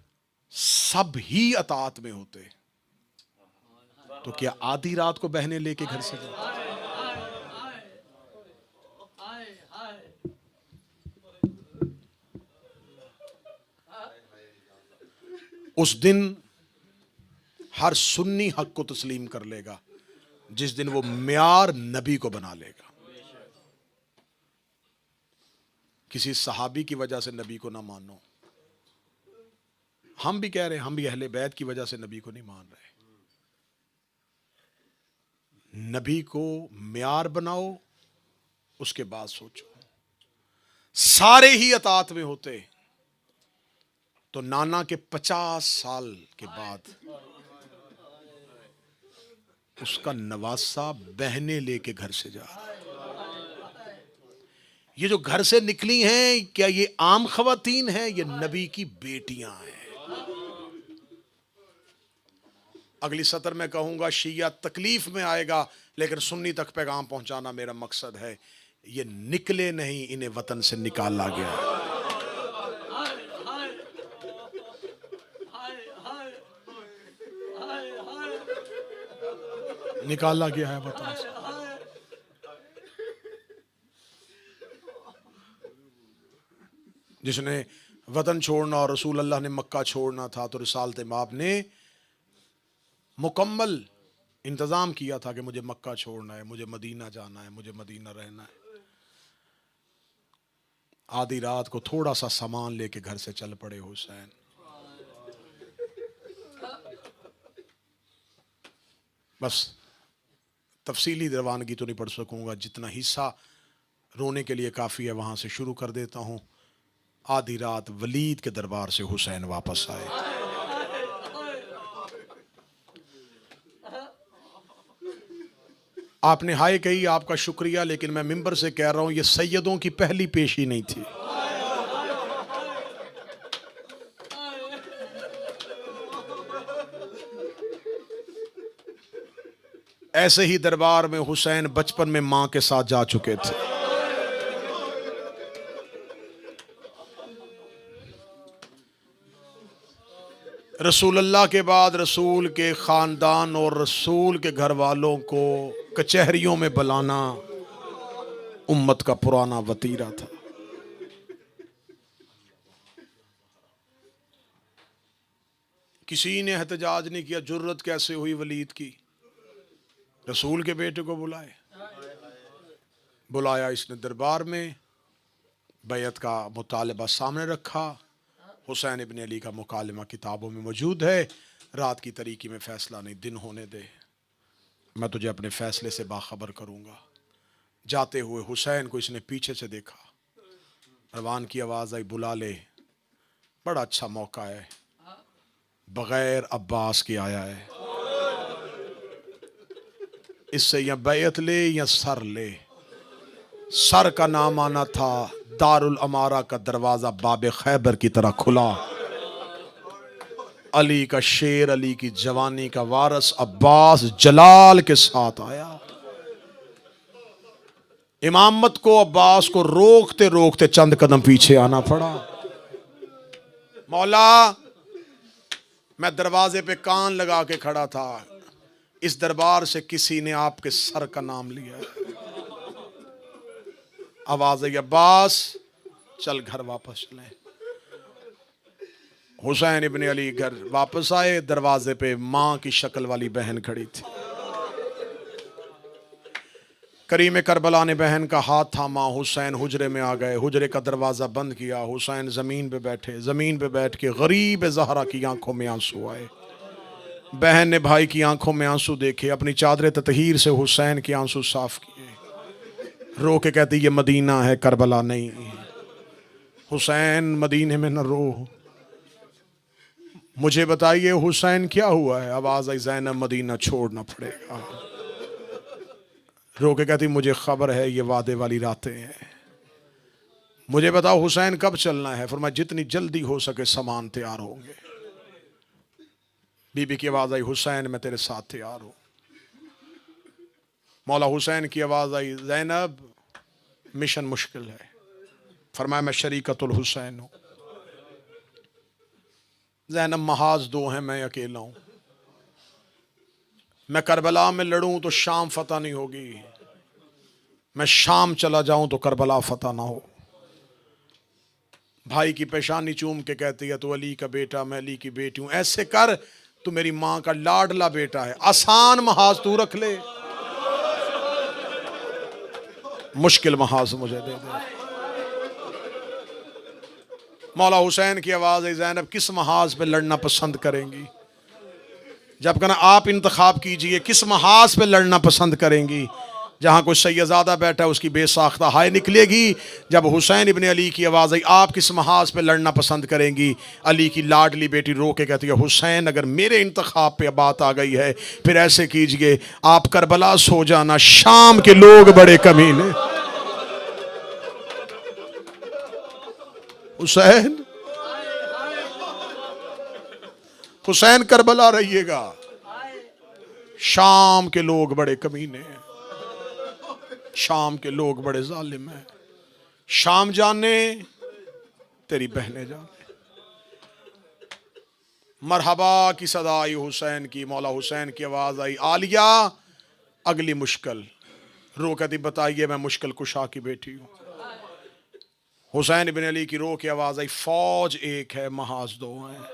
सब ही अताअत में होते तो क्या आधी रात को बहनें लेके घर से जाते? उस दिन हर सुन्नी हक को तस्लीम कर लेगा जिस दिन वो म्यार नबी को बना लेगा। किसी सहाबी की वजह से नबी को ना मानो, हम भी कह रहे हैं, हम भी अहले बैत की वजह से नबी को नहीं मान रहे। नबी को म्यार बनाओ, उसके बाद सोचो। सारे ही अतात में होते तो नाना के 50 साल के बाद उसका नवासा बहने लेके घर से जा रहा है। ये जो घर से निकली हैं, क्या ये आम खवातीन हैं? ये नबी की बेटियां हैं। अगली सतर में कहूंगा शिया तकलीफ में आएगा, लेकिन सुन्नी तक पैगाम पहुंचाना मेरा मकसद है। ये निकले नहीं, इन्हें वतन से निकाला गया। निकाला गया है वतन से। जिसने वतन छोड़ना और रसूल अल्लाह ने मक्का छोड़ना था, तो रिसालत माब ने मुकम्मल इंतज़ाम किया था कि मुझे मक्का छोड़ना है, मुझे मदीना जाना है, मुझे मदीना रहना है। आधी रात को थोड़ा सा सामान लेके घर से चल पड़े हुसैन। बस तफसीली रवानगी तो नहीं पढ़ सकूंगा, जितना हिस्सा रोने के लिए काफ़ी है वहाँ से शुरू कर देता हूँ। आधी रात वलीद के दरबार से हुसैन वापस आए। आपने हाय कही, आपका शुक्रिया, लेकिन मैं मिंबर से कह रहा हूँ ये सैयदों की पहली पेशी नहीं थी। ऐसे ही दरबार में हुसैन बचपन में मां के साथ जा चुके थे। रसूलुल्लाह के बाद रसूल के खानदान और रसूल के घर वालों को कचहरियों में बुलाना उम्मत का पुराना वतीरा था। किसी ने एहतजाज नहीं किया। जुर्रत कैसे हुई वलीद की? रसूल के बेटे को बुलाया इसने दरबार में, बैत का मुतालबा सामने रखा। हुसैन इब्न अली का मुकालमा किताबों में मौजूद है। रात की तरीकी में फैसला नहीं, दिन होने दे, मैं तुझे अपने फैसले से बाखबर करूंगा। जाते हुए हुसैन को इसने पीछे से देखा, रवान की आवाज़ आई, बुला ले, बड़ा अच्छा मौका है, बगैर अब्बास के आया है, इससे या बैत ले या सर ले। सर का नाम आना था, दारुल अमारा का दरवाजा बाबे खैबर की तरह खुला। अली का शेर, अली की जवानी का वारस अब्बास जलाल के साथ आया। इमामत को अब्बास को रोकते रोकते चंद कदम पीछे आना पड़ा। मौला, मैं दरवाजे पे कान लगा के खड़ा था, इस दरबार से किसी ने आपके सर का नाम लिया। आवाज आई, अब्बास चल घर वापस चले। हुसैन इब्न अली घर वापस आए। दरवाजे पे मां की शक्ल वाली बहन खड़ी थी। करीम करबला ने बहन का हाथ थामा। हुसैन हुजरे में आ गए। हुजरे का दरवाजा बंद किया। हुसैन जमीन पे बैठे। जमीन पे बैठ के गरीब ज़हरा की आंखों में आंसू आए। बहन ने भाई की आंखों में आंसू देखे, अपनी चादर ततहीर से हुसैन के आंसू साफ किए। रो के कहती, ये मदीना है, करबला नहीं। हुसैन, मदीने में न रो, मुझे बताइए हुसैन क्या हुआ है? आवाज आई, ज़ैनब, मदीना छोड़ना पड़ेगा। रो के कहती, मुझे खबर है ये वादे वाली रातें हैं, मुझे बताओ हुसैन कब चलना है? फरमाया, जितनी जल्दी हो सके सामान तैयार होंगे। बीबी की आवाज आई, हुसैन मैं तेरे साथ तैयार हूं। मौला हुसैन की आवाज आई, ज़ैनब मिशन मुश्किल है। फरमाया, मैं शरीकतुल हुसैन हूं। ज़ैनब, महाज दो हैं, मैं अकेला हूं। मैं करबला में लड़ूं तो शाम फतह नहीं होगी, मैं शाम चला जाऊं तो करबला फतह ना हो। भाई की पेशानी चूम के कहती है, तू अली का बेटा, मैं अली की बेटी हूं, ऐसे कर, तू मेरी मां का लाडला बेटा है, आसान महाज तू रख ले, मुश्किल महाज मुझे दे दे। मौला हुसैन की आवाज़ है, ज़ैनब किस महाज पे लड़ना पसंद करेंगी? जब कहना आप इंतखाब कीजिए, किस महाज पे लड़ना पसंद करेंगी? जहाँ कोई सैयदादा बैठा है उसकी बेसाख्ता हाय निकलेगी। जब हुसैन इब्ने अली की आवाज़ आई, आप किस महाज पे लड़ना पसंद करेंगी? अली की लाडली बेटी रो के कहती है, हुसैन अगर मेरे इंतखाब पे बात आ गई है फिर ऐसे कीजिए, आप करबला सो जाना, शाम के लोग बड़े कमीने। हुसैन हुसैन करबला रहिएगा, शाम के लोग बड़े कमीने हैं, शाम के लोग बड़े जालिम हैं। शाम जाने तेरी बहनें जाने। मरहबा की सदा आई हुसैन की, मौला हुसैन की आवाज़ आई, आलिया अगली मुश्किल। रो कहती बताइए, मैं मुश्किल कुशा की बेटी हूँ। हुसैन इब्न अली की रो की आवाज़ आई, फौज एक है महाज दो हैं।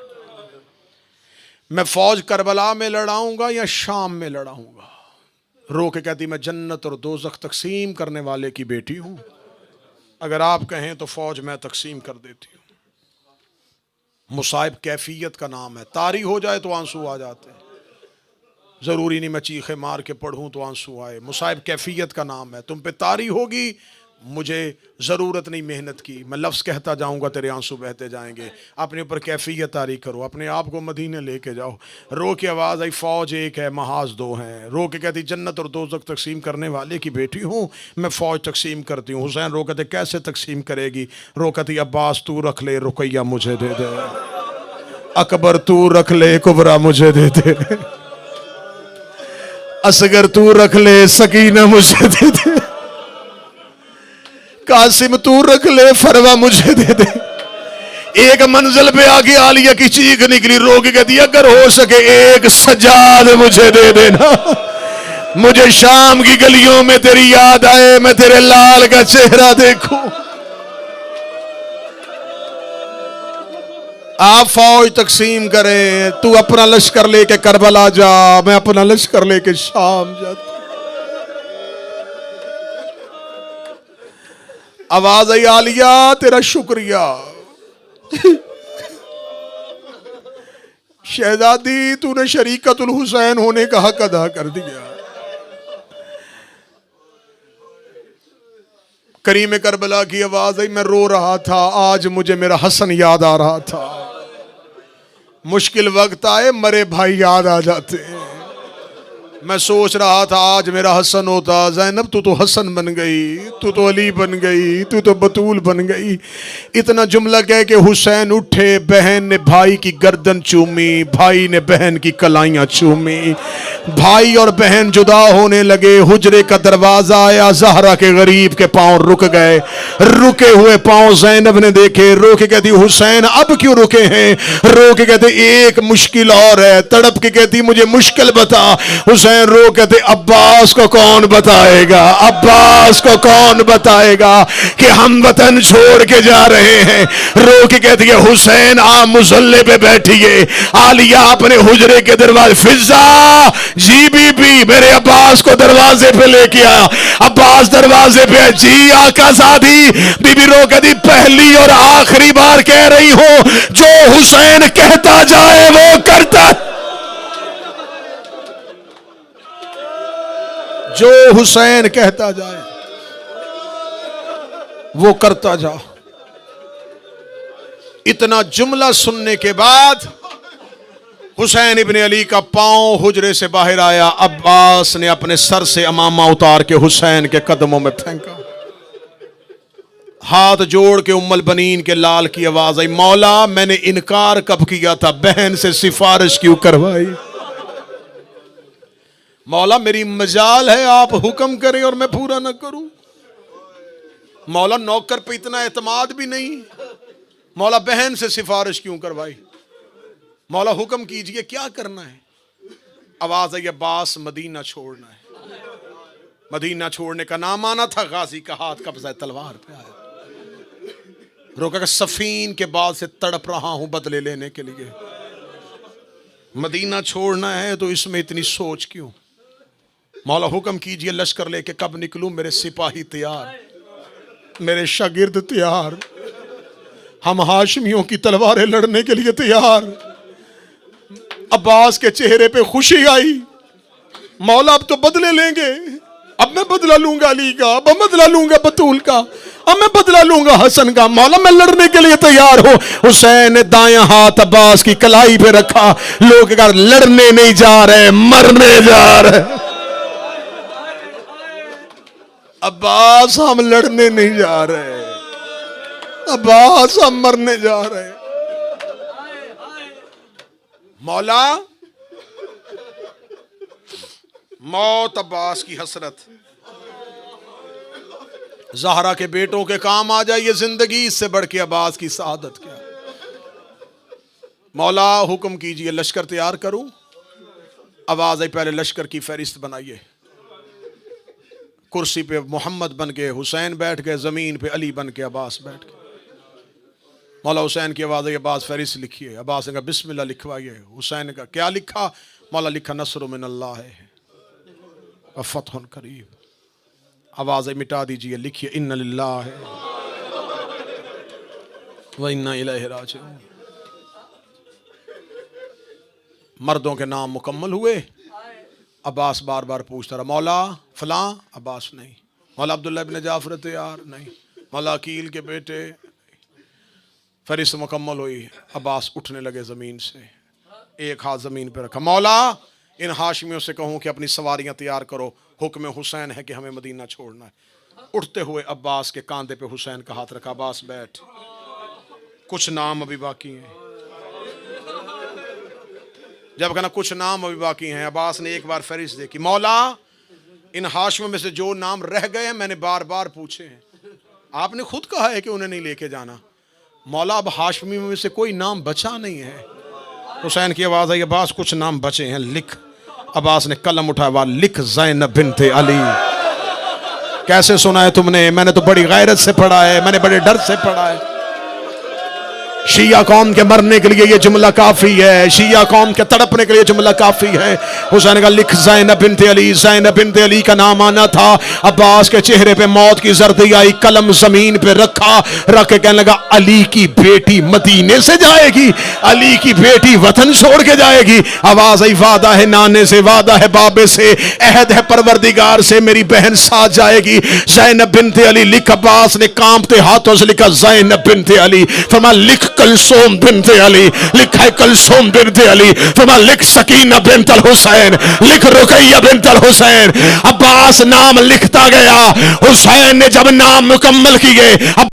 मैं फौज करबला में लड़ाऊंगा या शाम में लड़ाऊंगा? रो के कहती मैं जन्नत और दोज़ख तकसीम करने वाले की बेटी हूँ, अगर आप कहें तो फौज मैं तकसीम कर देती हूँ। मुसाइब कैफियत का नाम है, तारी हो जाए तो आंसू आ जाते हैं, ज़रूरी नहीं मैं चीखे मार के पढ़ूँ तो आंसू आए। मुसाइब कैफियत का नाम है, तुम पे तारी होगी, मुझे ज़रूरत नहीं मेहनत की, मैं लफ्ज़ कहता जाऊँगा तेरे आंसू बहते जाएंगे। अपने ऊपर कैफियत तारी करो, अपने आप को मदीने लेके जाओ। रो की आवाज़ आई, फ़ौज एक है महाज दो हैं। रो के कहती जन्नत और दोज़ख तकसीम करने वाले की बेटी हूँ, मैं फ़ौज तकसीम करती हूँ। हुसैन रो कहते कैसे तकसीम करेगी? रो कहती अब्बास तू रख ले, रुकैया मुझे दे दे, अकबर तू रख ले, कुबरा मुझे दे दे, असगर तू रख ले, सकीना मुझे दे दे, कासिम तू रख ले, फरवा मुझे दे दे। एक मंजिल पे आके आलिया की चीख निकली, रो के कहती अगर हो सके एक सजाद मुझे दे देना, मुझे शाम की गलियों में तेरी याद आए, मैं तेरे लाल का चेहरा देखूं। आप फौज तकसीम करें, तू अपना लश्कर लेके करबला जा, मैं अपना लश्कर लेके शाम जाता। आवाज आई आलिया तेरा शुक्रिया, शहजादी तूने शरीकतुल हुसैन होने का हक अदा कर दिया। करीम करबला की आवाज आई, मैं रो रहा था, आज मुझे मेरा हसन याद आ रहा था। मुश्किल वक्त आए मरे भाई याद आ जाते हैं। मैं सोच रहा था आज मेरा हसन होता, ज़ैनब तू तो हसन बन गई, तू तो अली बन गई, तू तो बतूल बन गई। इतना जुमला कह के हुसैन उठे, बहन ने भाई की गर्दन चूमी, भाई ने बहन की कलाइयाँ चूमी, भाई और बहन जुदा होने लगे। हुजरे का दरवाज़ा आया, ज़हरा के गरीब के पाँव रुक गए। रुके हुए पाँव ज़ैनब ने देखे, रो के कहती हुसैन अब क्यों रुके हैं? रो के कहते एक मुश्किल और है। तड़प के कहती मुझे मुश्किल बता। हुसैन रो कहते अब्बास को कौन बताएगा, अब्बास को कौन बताएगा कि हम वतन छोड़ के जा रहे हैं। रो के कहती है हुसैन आप मुसल्ले पे बैठिए। आलिया अपने हुजरे के दरवाजे, फिजा जी बीबी मेरे अब्बास को दरवाजे पे लेके आ। अब्बास दरवाजे पे, जी आका सादी। बीबी रो कहती पहली और आखिरी बार कह रही हूं, जो हुसैन कहता जाए वो करता, जो हुसैन कहता जाए वो करता जा। इतना जुमला सुनने के बाद हुसैन इब्ने अली का पांव हुजरे से बाहर आया। अब्बास ने अपने सर से अमामा उतार के हुसैन के कदमों में फेंका। हाथ जोड़ के उम्मुल बनीन के लाल की आवाज आई, मौला मैंने इनकार कब किया था, बहन से सिफारिश क्यों करवाई? मौला मेरी मजाल है आप हुक्म करें और मैं पूरा ना करूं। मौला नौकर पे इतना एतमाद भी नहीं, मौला बहन से सिफारिश क्यों करवाई? मौला हुक्म कीजिए क्या करना है? आवाज आई अब्बास मदीना छोड़ना है। मदीना छोड़ने का नाम आना था, गाजी का हाथ कब्जा तलवार पे आया। रोका सफीन के बाद से तड़प रहा हूं बदले लेने के लिए। मदीना छोड़ना है तो इसमें इतनी सोच क्यों? मौला हुक्म कीजिए लश्कर लेके कब निकलूं? मेरे सिपाही तैयार, मेरे शागिर्द तैयार। हम हाशमियों की तलवारें लड़ने के लिए तैयार। अब्बास के चेहरे पे खुशी आई, मौला अब तो बदले लेंगे, अब मैं बदला लूंगा अली का, अब मैं बदला लूंगा बतूल का, अब मैं बदला लूंगा हसन का। मौला मैं लड़ने के लिए तैयार हो। हुसैन ने दायां हाथ अब्बास की कलाई पे रखा। लोग अगर लड़ने नहीं जा रहे, मरने जा रहे। अब्बास हम लड़ने नहीं जा रहे, अब्बास हम मरने जा रहे। मौला मौत अब्बास की हसरत, ज़हरा के बेटों के काम आ जाए ये जिंदगी, इससे बढ़ के अब्बास की सआदत क्या। मौला हुक्म कीजिए लश्कर तैयार करूं। आवाज आई पहले लश्कर की फहरिस्त बनाइए। कुर्सी पे मोहम्मद बन के हुसैन बैठ गए, जमीन पे अली बन के अब्बास बैठ गए। मौला हुसैन की आवाज आई अब्बास फहरिस्त लिखिए। अब्बास ने कहा बिस्मिल्लाह लिखवाइए। हुसैन ने कहा क्या लिखा? मौला लिखा नस्र मिन अल्लाह है व फतहुन करीब। आवाज आई मिटा दीजिए, लिखिए इन्ना लिल्लाहि व इन्ना इलैहि राजिऊन। मर्दों के नाम मुकम्मल हुए। अब्बास बार बार पूछता रहा, मौला फलां? अब्बास नहीं। मौला अब्दुल्लाह इब्न जाफर तैयार? नहीं। मौला अकील के बेटे? फहरिस्त मुकम्मल हुई। अब्बास उठने लगे ज़मीन से, एक हाथ ज़मीन पर रखा। मौला इन हाशमियों से कहूँ कि अपनी सवारियाँ तैयार करो, हुक्म हुसैन है कि हमें मदीना छोड़ना है। उठते हुए अब्बास के कांधे पे हुसैन का हाथ रखा। अब्बास बैठ, कुछ नाम अभी बाकी हैं। जब कहना कुछ नाम अभी बाकी हैं, अब्बास ने एक बार फहरिस्त देखी। मौला इन हाशमियों में से जो नाम रह गए हैं मैंने बार बार पूछे हैं, आपने खुद कहा है कि उन्हें नहीं लेके जाना। मौला अब हाशमी में से कोई नाम बचा नहीं है। हुसैन की आवाज आई अब्बास कुछ नाम बचे हैं, लिख। अब्बास ने कलम उठाया, लिख ज़ैनब बिन्ते अली। कैसे सुना है तुमने? मैंने तो बड़ी गैरत से पढ़ा है, मैंने बड़े डर से पढ़ा है। शिया कौम के मरने के लिए ये जुमला काफी है, शिया कौम के तड़पने के लिए जुमला काफी है। हुसैन का लिख ज़ैनब बिन्ते अली। ज़ैनब बिन्ते अली का नाम आना था। अब्बास के चेहरे पे मौत की जर्दी आई, कलम जमीन पे रखा, रख के कहने लगा अली की बेटी मदीने से जाएगी, अली की बेटी वतन छोड़ के जाएगी। आवाज आई वादा है नाने से, वादा है बाबे से, अहद है परवरदिगार से, मेरी बहन साथ जाएगी। ज़ैनब बिन्ते अली लिख। अब्बास ने कांपते हाथों से लिखा ज़ैनब बिन्ते अली। फरमा लिख कलसूम बिन्ते अली। लिखा है कलसूम बिन्ते अली। फरमा लिख सकीना बिन्त अल हुसैन, लिख रुकैया बिन्त अल हुसैन। अब्बास नाम लिखता गया। हुसैन ने जब नाम मुकम्मल किए